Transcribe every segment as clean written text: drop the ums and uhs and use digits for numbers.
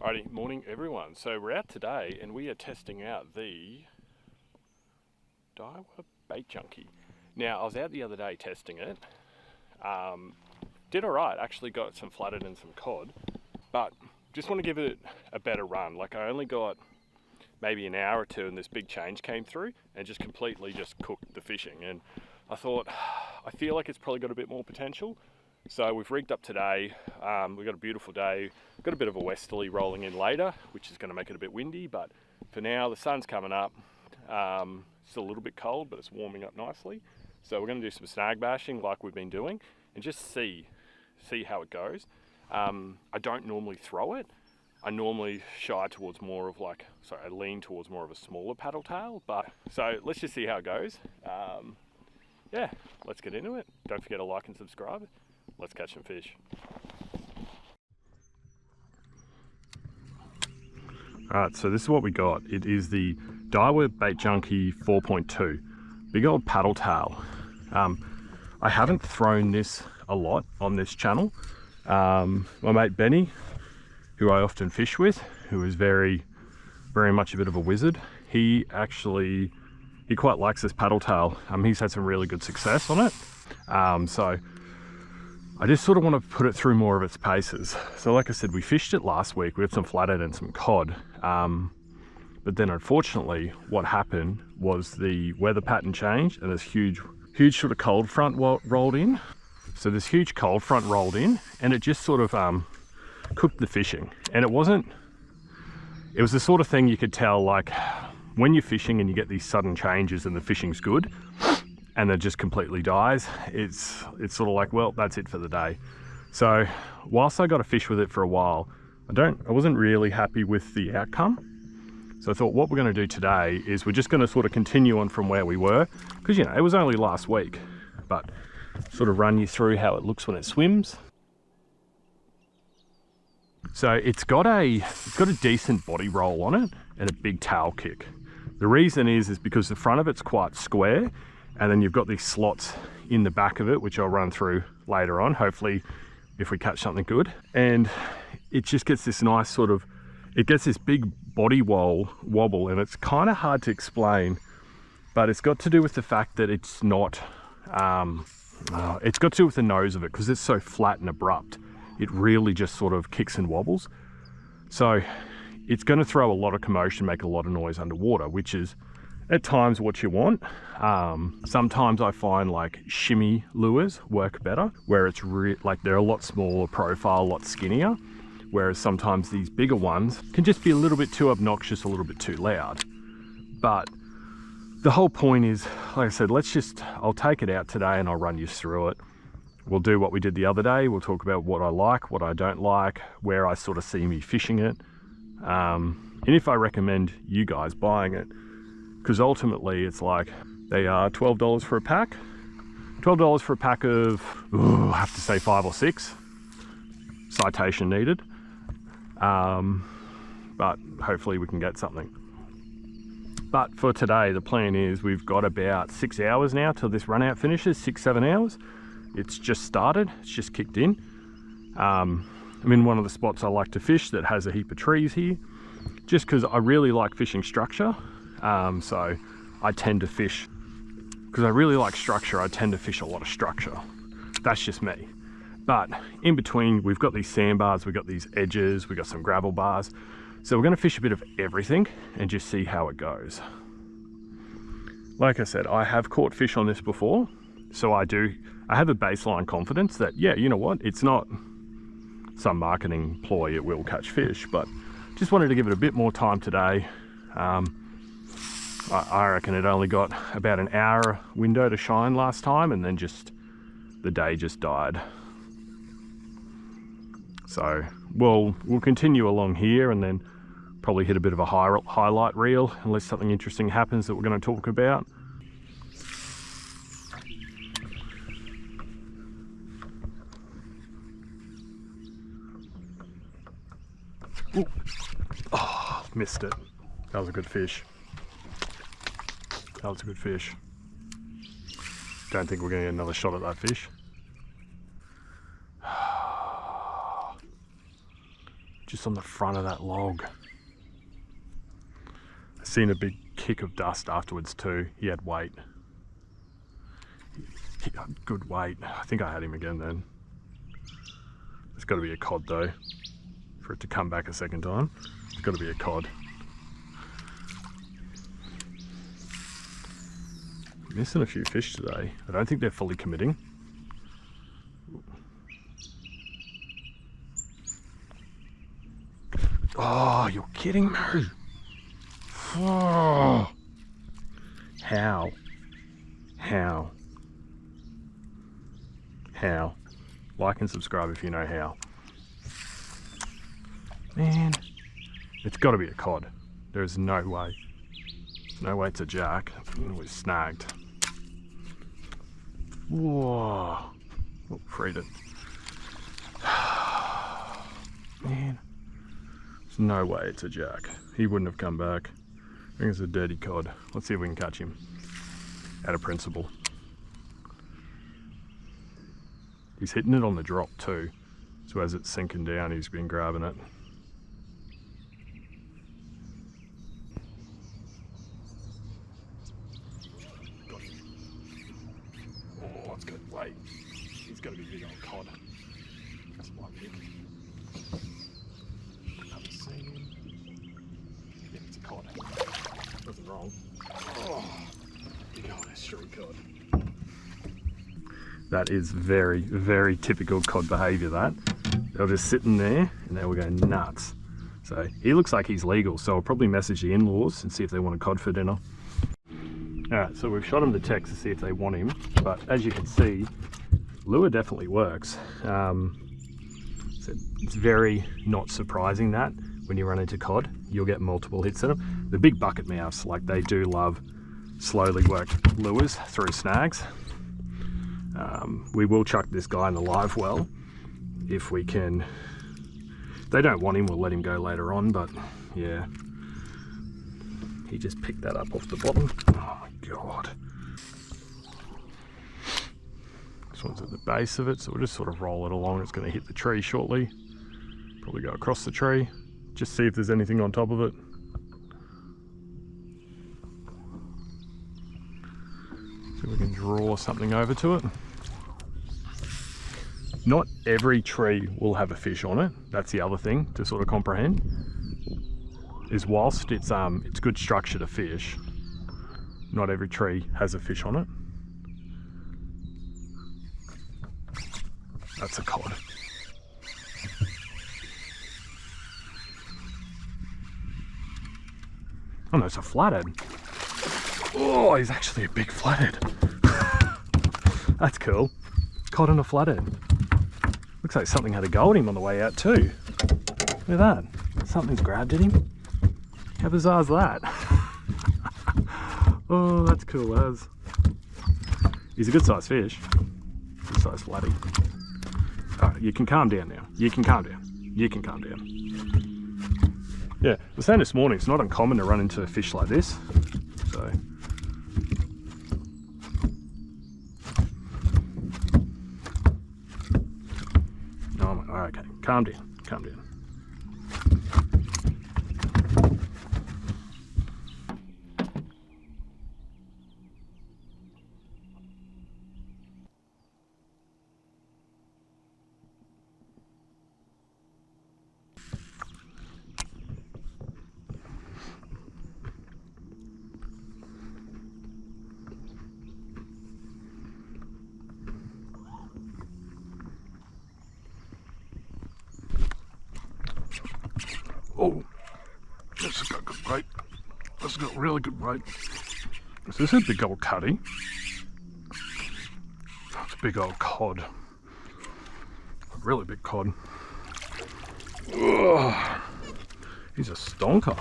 Alrighty, morning everyone. So we're out today and we are testing out the Daiwa Bait Junkie. Now I was out the other day testing it. Did alright, actually got some flathead and some cod, but just want to give it a better run. Like I only got maybe an hour or two and this big change came through and just completely just cooked the fishing. And I thought, I feel like it's probably got a bit more potential. So we've rigged up today. We've got a beautiful day. Got a bit of a westerly rolling in later, which is going to make it a bit windy, but for now the sun's coming up. Still a little bit cold, but it's warming up nicely. So we're going to do some snag bashing like we've been doing and just see how it goes. I don't normally throw it. I normally shy towards more of I lean towards more of a smaller paddle tail, but so let's just see how it goes. Yeah, let's get into it. Don't forget to like and subscribe. Let's catch some fish. Alright, so this is what we got. It is the Daiwa Bait Junkie 4.2. Big old paddle tail. I haven't thrown this a lot on this channel. My mate Benny, who I often fish with, who is very much a bit of a wizard, he quite likes this paddle tail. He's had some really good success on it. So I just sort of want to put it through more of its paces. So like I said, we fished it last week. We had some flathead and some cod. But then unfortunately, what happened was the weather pattern changed and this huge sort of cold front rolled in. So this huge cold front rolled in and it just sort of cooked the fishing. And it was the sort of thing you could tell, like when you're fishing and you get these sudden changes and the fishing's good, and it just completely dies, it's sort of like, well, that's it for the day. So whilst I got to fish with it for a while, I wasn't really happy with the outcome. So I thought what we're going to do today is we're just going to sort of continue on from where we were, because it was only last week, but sort of run you through how it looks when it swims. So it's got a decent body roll on it and a big tail kick. The reason is because the front of it's quite square, and then you've got these slots in the back of it, which I'll run through later on, hopefully if we catch something good. And it just gets this nice it gets this big body wobble, and it's kind of hard to explain, but it's got to do with the fact that it's not, it's got to do with the nose of it, because it's so flat and abrupt. It really just sort of kicks and wobbles. So it's going to throw a lot of commotion, make a lot of noise underwater, which is at times what you want. Sometimes I find like shimmy lures work better, where it's they're a lot smaller profile, a lot skinnier, whereas sometimes these bigger ones can just be a little bit too obnoxious, a little bit too loud. But the whole point is, like I said, I'll take it out today and I'll run you through it. We'll do what we did the other day. We'll talk about what I like, what I don't like, where I sort of see me fishing it, and if I recommend you guys buying it. Because ultimately it's like they are $12 for a pack. $12 for a pack of, I have to say 5 or 6. Citation needed. But hopefully we can get something. But for today, the plan is we've got about 6 hours now till this run out finishes, 6-7 hours. It's just started, it's just kicked in. I'm in one of the spots I like to fish that has a heap of trees here, just because I really like fishing structure. So I tend to fish, because I really like structure, I tend to fish a lot of structure. That's just me. But in between, we've got these sandbars, we've got these edges, we've got some gravel bars. So we're going to fish a bit of everything and just see how it goes. Like I said, I have caught fish on this before. So I have a baseline confidence that, yeah, you know what, it's not some marketing ploy, it will catch fish, but just wanted to give it a bit more time today. I reckon it only got about an hour window to shine last time, and then the day just died. So we'll continue along here and then probably hit a bit of a highlight reel unless something interesting happens that we're going to talk about. Ooh. Oh, missed it. That was a good fish. That was a good fish. Don't think we're going to get another shot at that fish. just on the front of that log. I seen a big kick of dust afterwards too. He had weight. He had good weight. I think I had him again then. It's got to be a cod though. For it to come back a second time, it's got to be a cod. Missing a few fish today. I don't think they're fully committing. Oh, you're kidding me. Oh. How? Like and subscribe if you know how. Man, it's got to be a cod. There's no way. No way it's a jack. We're snagged. Whoa. Oh, freed it. Man. There's no way it's a jack. He wouldn't have come back. I think it's a dirty cod. Let's see if we can catch him. Out of principle. He's hitting it on the drop too. So as it's sinking down, he's been grabbing it. Got him. Oh, it's good weight. He's got to be a big old cod. That's my pick. Haven't seen him. Yeah, it's a cod. Nothing wrong. Oh, big old estuary cod. That is very, very typical cod behaviour, that. They're just sitting there and they will go nuts. So he looks like he's legal, so I'll probably message the in-laws and see if they want a cod for dinner. Alright, so we've shot him the text to see if they want him, but as you can see, lure definitely works. So it's very not surprising that when you run into cod, you'll get multiple hits at them. The big bucket mouths, like they do love slowly worked lures through snags. We will chuck this guy in the live well if we can. If they don't want him, we'll let him go later on, but yeah, he just picked that up off the bottom. Oh my god. This one's at the base of it, so we'll just sort of roll it along. It's going to hit the tree shortly. Probably go across the tree, just see if there's anything on top of it. See if we can draw something over to it. Not every tree will have a fish on it. That's the other thing to sort of comprehend. Is whilst it's good structure to fish, not every tree has a fish on it. That's a cod. Oh no, it's a flathead. Oh, he's actually a big flathead. That's cool. Cod and a flathead. Looks like something had a go at him on the way out too. Look at that. Something's grabbed at him. How bizarre is that? Oh, that's cool as. He's a good sized fish. Good sized flatty. Alright, you can calm down now. You can calm down. You can calm down. Yeah, I was saying this morning, it's not uncommon to run into a fish like this. So. Okay, calm down, calm down. Oh, this has got good weight. This has got really good weight. Is this a big old cutty? That's a big old cod. A really big cod. Ugh. He's a stonker.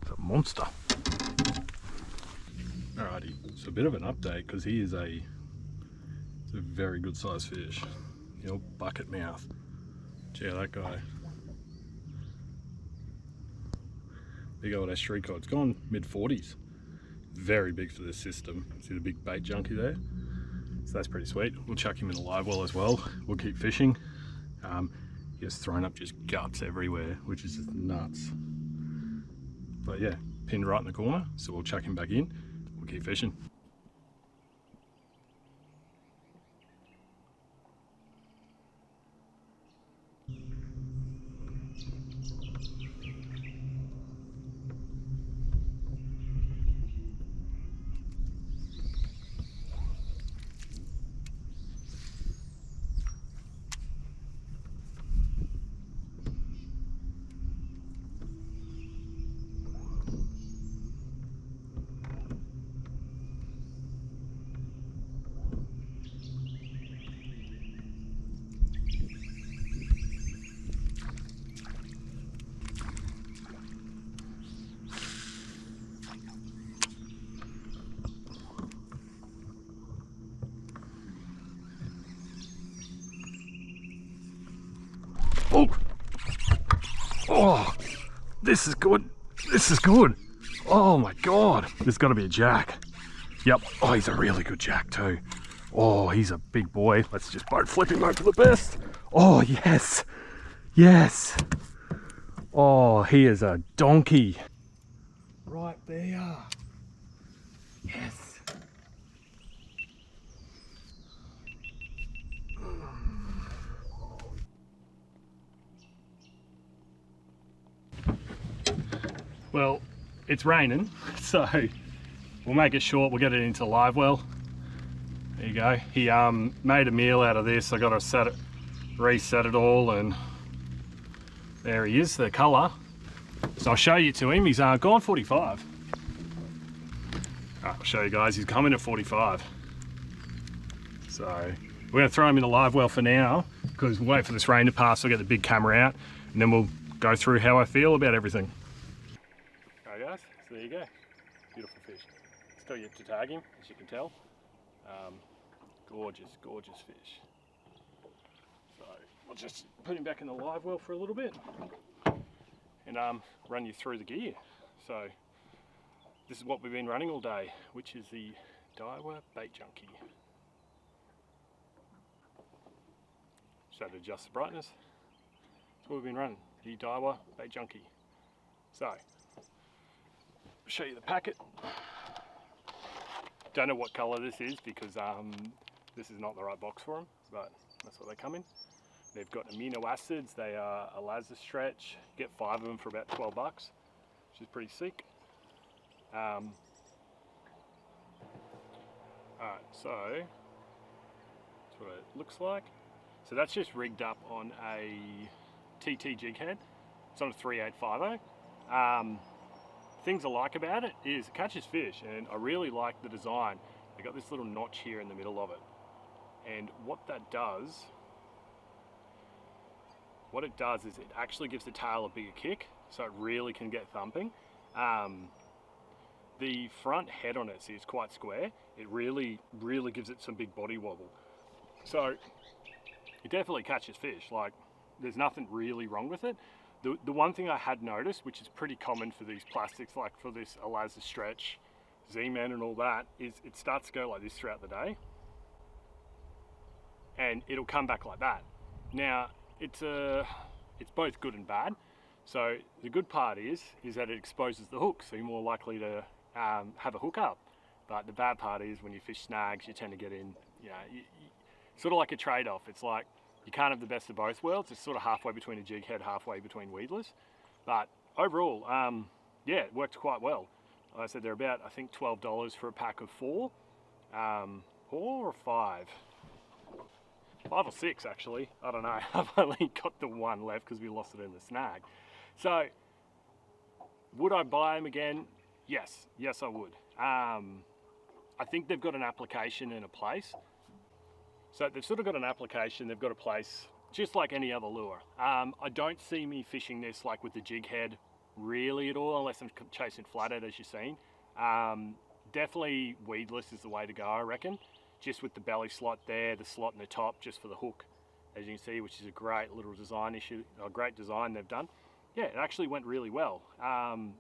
It's a monster. Alrighty, so a bit of an update because he is a very good sized fish. You know, bucket mouth. Check out that guy. Big old estuary cod. It's gone mid-40s. Very big for this system. See the big bait junkie there? It's So that's pretty sweet. We'll chuck him in the live well as well. We'll keep fishing. He has thrown up just guts everywhere, which is just nuts. But yeah, pinned right in the corner, so we'll chuck him back in. We'll keep fishing. Oh! Oh! This is good. This is good. Oh my God. There's got to be a jack. Yep. Oh, he's a really good jack too. Oh, he's a big boy. Let's just boat flip him over the best. Oh, yes. Yes. Oh, he is a donkey. Right there. Yes. Well, it's raining, so we'll make it short. We'll get it into live well. There you go. He made a meal out of this. I got to reset it all, and there he is, the colour. So I'll show you to him. He's gone 45. I'll show you guys. He's coming at 45. So we're going to throw him in the live well for now, because we'll wait for this rain to pass. I'll get the big camera out, and then we'll go through how I feel about everything. Alright guys, so there you go. Beautiful fish. Still yet to tag him, as you can tell. Gorgeous, gorgeous fish. So I'll just put him back in the live well for a little bit and run you through the gear. So this is what we've been running all day, which is the Daiwa Bait Junkie. So to adjust the brightness, that's what we've been running, the Daiwa Bait Junkie. So I'll show you the packet. Don't know what colour this is because this is not the right box for them, but that's what they come in. They've got amino acids. They are a laser stretch. You get 5 of them for about 12 bucks, which is pretty sick. Alright, so that's what it looks like. So that's just rigged up on a TT jig head. It's on a 3850. Things I like about it is it catches fish, and I really like the design. They got this little notch here in the middle of it, and what it does is it actually gives the tail a bigger kick, so it really can get thumping. The front head on it, see, it's quite square. It really gives it some big body wobble. So it definitely catches fish. Like, there's nothing really wrong with it. The one thing I had noticed, which is pretty common for these plastics, like for this laser stretch, Z-Man and all that, is it starts to go like this throughout the day, and it'll come back like that. Now, it's both good and bad. So the good part is that it exposes the hook, so you're more likely to have a hook up. But the bad part is when you fish snags, you tend to get in, sort of like a trade-off. It's like, you can't have the best of both worlds. It's sort of halfway between a jig head, halfway between weedless. But overall, yeah, it worked quite well. Like I said, they're about, I think, $12 for a pack of 4. 4 or 5? 5 or 6, actually. I don't know. I've only got the one left because we lost it in the snag. So, would I buy them again? Yes. Yes, I would. I think they've got an application in a place. So they've sort of got an application, they've got a place, just like any other lure. I don't see me fishing this like with the jig head really at all, unless I'm chasing flathead, as you've seen. Definitely weedless is the way to go, I reckon. Just with the belly slot there, the slot in the top, just for the hook, as you can see, which is a great little design issue, a great design they've done. Yeah, it actually went really well.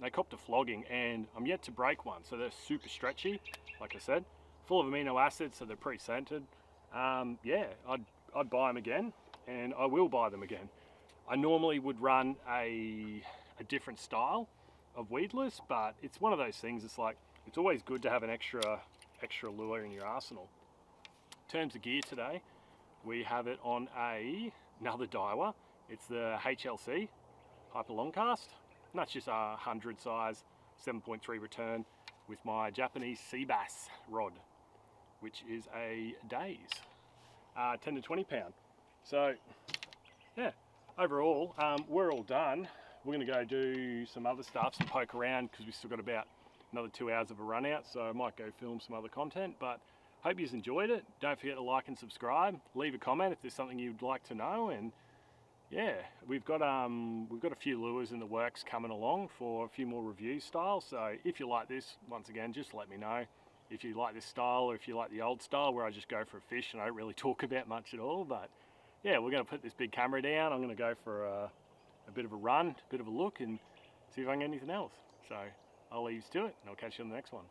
They copped a flogging, and I'm yet to break one, so they're super stretchy, like I said. Full of amino acids, so they're pre-scented. yeah, I'd buy them again, and I will buy them again. I normally would run a different style of weedless, but it's one of those things. It's like, it's always good to have an extra lure in your arsenal. In terms of gear today, we have it on another Daiwa. It's the HLC Hyper Long Cast, and that's just a 100 size 7.3 return with my Japanese sea bass rod, which is a Days 10 to 20 pound. So yeah, overall we're all done. We're going to go do some other stuff, some poke around, because we've still got about another 2 hours of a run out, so I might go film some other content. But hope you've enjoyed it. Don't forget to like and subscribe. Leave a comment if there's something you'd like to know. And yeah, we've got a few lures in the works coming along for a few more review styles. So if you like this, once again, just let me know. If you like this style, or if you like the old style where I just go for a fish and I don't really talk about much at all. But yeah, we're going to put this big camera down. I'm going to go for a bit of a run, a bit of a look, and see if I can get anything else. So I'll leave you to it, and I'll catch you on the next one.